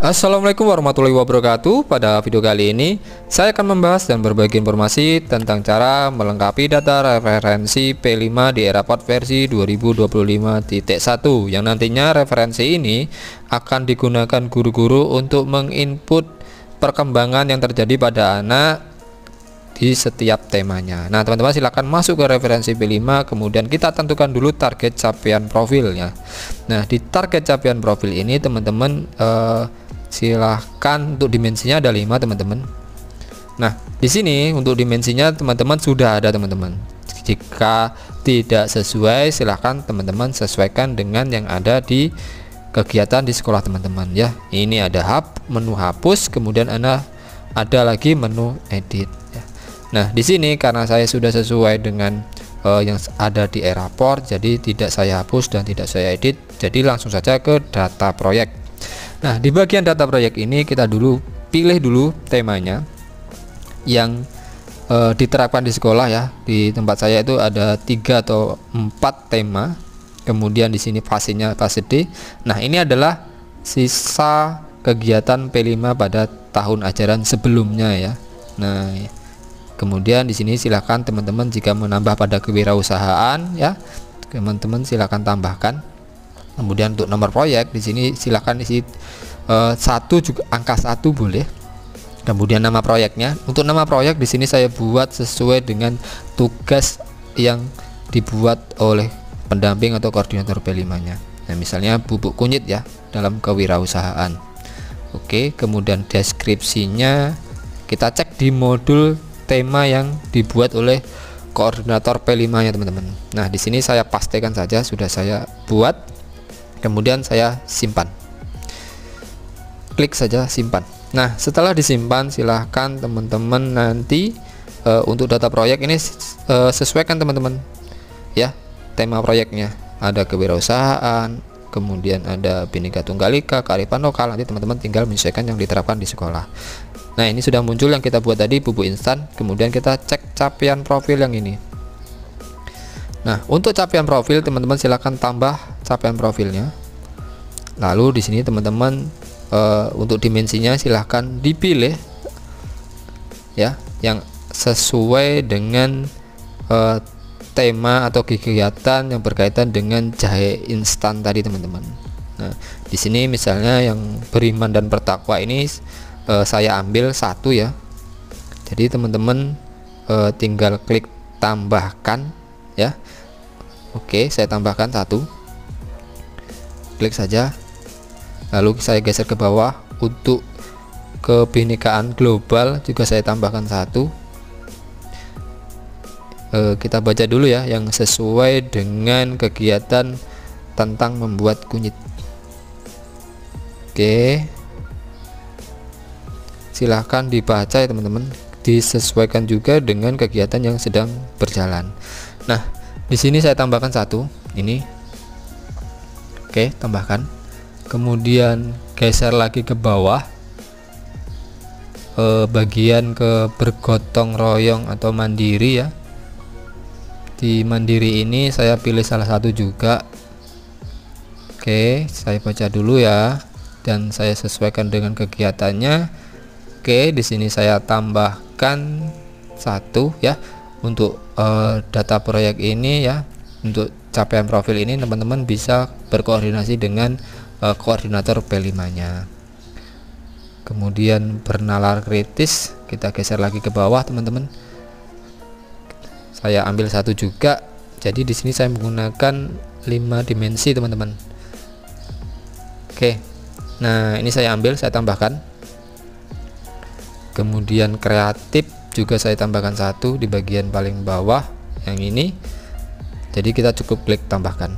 Assalamualaikum warahmatullahi wabarakatuh. Pada video kali ini saya akan membahas dan berbagi informasi tentang cara melengkapi data referensi P5 di Eraport versi 2025.1 yang nantinya referensi ini akan digunakan guru-guru untuk menginput perkembangan yang terjadi pada anak di setiap temanya. Nah teman-teman, silahkan masuk ke referensi P5, kemudian kita tentukan dulu target capaian profilnya. Nah di target capaian profil ini teman-teman silahkan untuk dimensinya ada 5 teman-teman. Nah di sini untuk dimensinya teman-teman sudah ada teman-teman. Jika tidak sesuai silahkan teman-teman sesuaikan dengan yang ada di kegiatan di sekolah teman-teman ya. Ini ada menu hapus, kemudian ada lagi menu edit ya. Nah di sini karena saya sudah sesuai dengan yang ada di Eraport, jadi tidak saya hapus dan tidak saya edit, jadi langsung saja ke data proyek. Nah di bagian data proyek ini kita pilih dulu temanya yang diterapkan di sekolah ya. Di tempat saya itu ada 3 atau 4 tema, kemudian di sini fasenya fase D. Nah ini adalah sisa kegiatan P5 pada tahun ajaran sebelumnya ya. Nah kemudian di sini silahkan teman-teman jika menambah pada kewirausahaan ya, teman-teman silahkan tambahkan. Kemudian untuk nomor proyek di sini silahkan isi 1 juga, angka 1 boleh. Kemudian nama proyeknya, untuk nama proyek di sini saya buat sesuai dengan tugas yang dibuat oleh pendamping atau koordinator P5-nya. Nah misalnya bubuk kunyit ya dalam kewirausahaan. Oke, kemudian deskripsinya kita cek di modul tema yang dibuat oleh koordinator P5-nya teman-teman. Nah di sini saya pastikan saja sudah saya buat. Kemudian saya simpan, klik saja simpan. Nah setelah disimpan silahkan teman-teman nanti untuk data proyek ini sesuaikan teman-teman ya. Tema proyeknya ada kewirausahaan, kemudian ada Bhinneka Tunggal Ika, kearifan lokal. Nanti teman-teman tinggal menyesuaikan yang diterapkan di sekolah. Nah ini sudah muncul yang kita buat tadi, bubuk instan. Kemudian kita cek capaian profil yang ini. Nah untuk capaian profil teman-teman silahkan tambah capaian profilnya. Lalu di sini teman-teman untuk dimensinya silahkan dipilih ya yang sesuai dengan tema atau kegiatan yang berkaitan dengan jahe instan tadi teman-teman. Nah di sini misalnya yang beriman dan bertakwa ini saya ambil 1 ya. Jadi teman-teman tinggal klik tambahkan ya. Oke, saya tambahkan 1, klik saja, lalu saya geser ke bawah. Untuk kebinekaan global juga saya tambahkan 1. Kita baca dulu ya yang sesuai dengan kegiatan tentang membuat kunyit. Oke, silahkan dibaca ya teman-teman, disesuaikan juga dengan kegiatan yang sedang berjalan. Nah di sini saya tambahkan 1 ini. Oke, tambahkan. Kemudian geser lagi ke bawah, bagian ke bergotong royong atau mandiri ya. Di mandiri ini saya pilih salah 1 juga. Oke, saya baca dulu ya dan saya sesuaikan dengan kegiatannya. Oke, di sini saya tambahkan 1 ya. Untuk data proyek ini ya, untuk capaian profil ini teman-teman bisa berkoordinasi dengan koordinator P5-nya. Kemudian bernalar kritis kita geser lagi ke bawah teman-teman. Saya ambil 1 juga. Jadi di sini saya menggunakan 5 dimensi teman-teman. Oke. Nah, ini saya ambil, saya tambahkan. Kemudian kreatif juga saya tambahkan 1 di bagian paling bawah yang ini. Jadi kita cukup klik tambahkan.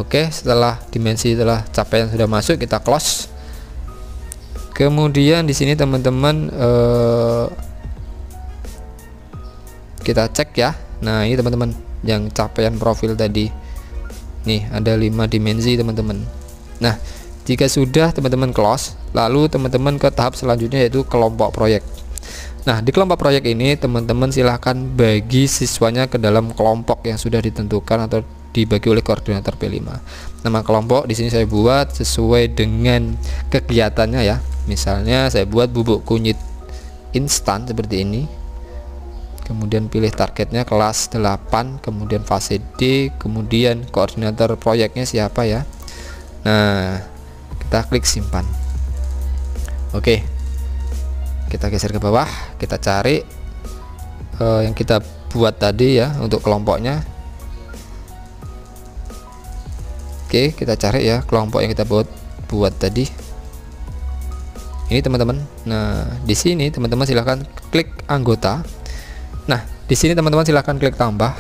Oke, setelah dimensi setelah capaian sudah masuk kita close. Kemudian di sini teman-teman kita cek ya. Nah ini teman-teman yang capaian profil tadi nih ada 5 dimensi teman-teman. Nah jika sudah teman-teman close, lalu teman-teman ke tahap selanjutnya yaitu kelompok proyek. Nah, di kelompok proyek ini teman-teman silahkan bagi siswanya ke dalam kelompok yang sudah ditentukan atau dibagi oleh koordinator P5. Nama kelompok di sini saya buat sesuai dengan kegiatannya ya. Misalnya saya buat bubuk kunyit instan seperti ini. Kemudian pilih targetnya kelas 8, kemudian fase D, kemudian koordinator proyeknya siapa ya. Nah, kita klik simpan. Oke, kita geser ke bawah, kita cari yang kita buat tadi ya untuk kelompoknya. Oke, kita cari ya kelompok yang kita buat tadi. Ini teman-teman. Nah, di sini teman-teman silahkan klik anggota. Nah, di sini teman-teman silahkan klik tambah,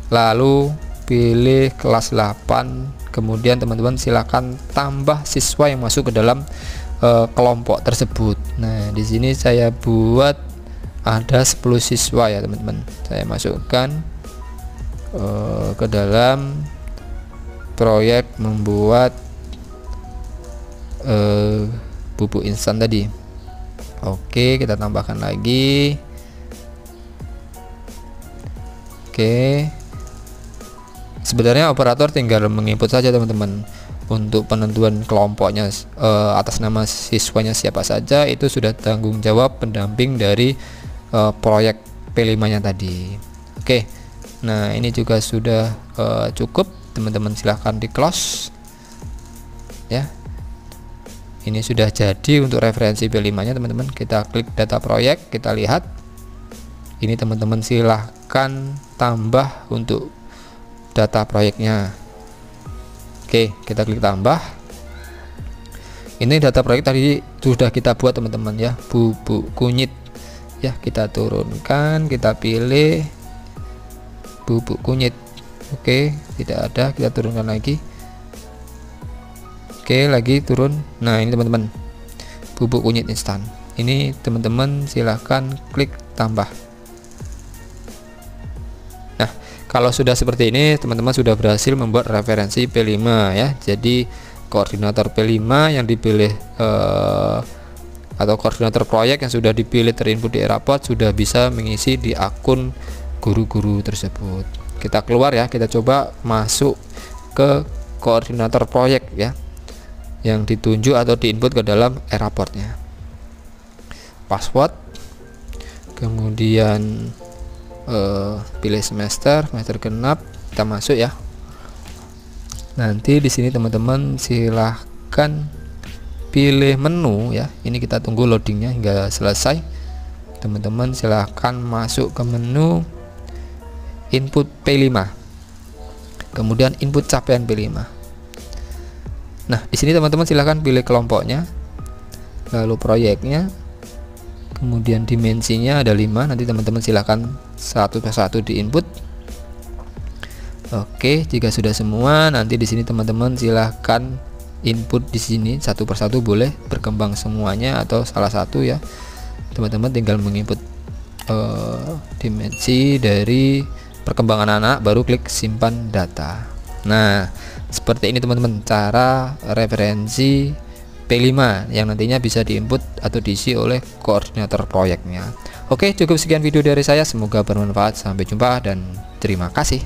lalu pilih kelas 8, kemudian teman-teman silahkan tambah siswa yang masuk ke dalam kelompok tersebut. Nah, di sini saya buat ada 10 siswa ya teman-teman. Saya masukkan ke dalam proyek membuat bubuk instan tadi. Oke, kita tambahkan lagi. Oke, sebenarnya operator tinggal menginput saja teman-teman. Untuk penentuan kelompoknya atas nama siswanya siapa saja itu sudah tanggung jawab pendamping dari proyek P5 nya tadi. Oke, nah ini juga sudah cukup teman-teman, silahkan di close ya. Ini sudah jadi untuk referensi P5 nya teman-teman. Kita klik data proyek, kita lihat ini teman-teman silahkan tambah untuk data proyeknya. Oke, kita klik tambah. Ini data proyek tadi sudah kita buat teman-teman ya, bubuk kunyit ya. Kita turunkan, kita pilih bubuk kunyit. Oke, tidak ada, kita turunkan lagi. Oke, lagi turun. Nah, ini teman-teman bubuk kunyit instan. Ini teman-teman silahkan klik tambah. Nah, kalau sudah seperti ini teman-teman sudah berhasil membuat referensi P5 ya. Jadi koordinator P5 yang dipilih atau koordinator proyek yang sudah dipilih terinput di e-raport sudah bisa mengisi di akun guru-guru tersebut. Kita keluar ya, kita coba masuk ke koordinator proyek ya, yang ditunjuk atau diinput ke dalam e-raportnya. Password, kemudian pilih semester genap, kita masuk ya. Nanti di sini teman-teman silahkan pilih menu ya. Ini kita tunggu loadingnya hingga selesai. Teman-teman silahkan masuk ke menu input P5, kemudian input capaian P5. Nah, di sini teman-teman silahkan pilih kelompoknya, lalu proyeknya, kemudian dimensinya ada 5. Nanti teman-teman silahkan satu persatu diinput. Oke, jika sudah semua, nanti di sini teman-teman silahkan input di sini satu persatu, boleh berkembang semuanya atau salah satu ya. Teman-teman tinggal menginput dimensi dari perkembangan anak, baru klik simpan data. Nah, seperti ini teman-teman cara referensi P5 yang nantinya bisa diinput atau diisi oleh koordinator proyeknya. Oke, cukup sekian video dari saya, semoga bermanfaat. Sampai jumpa dan terima kasih.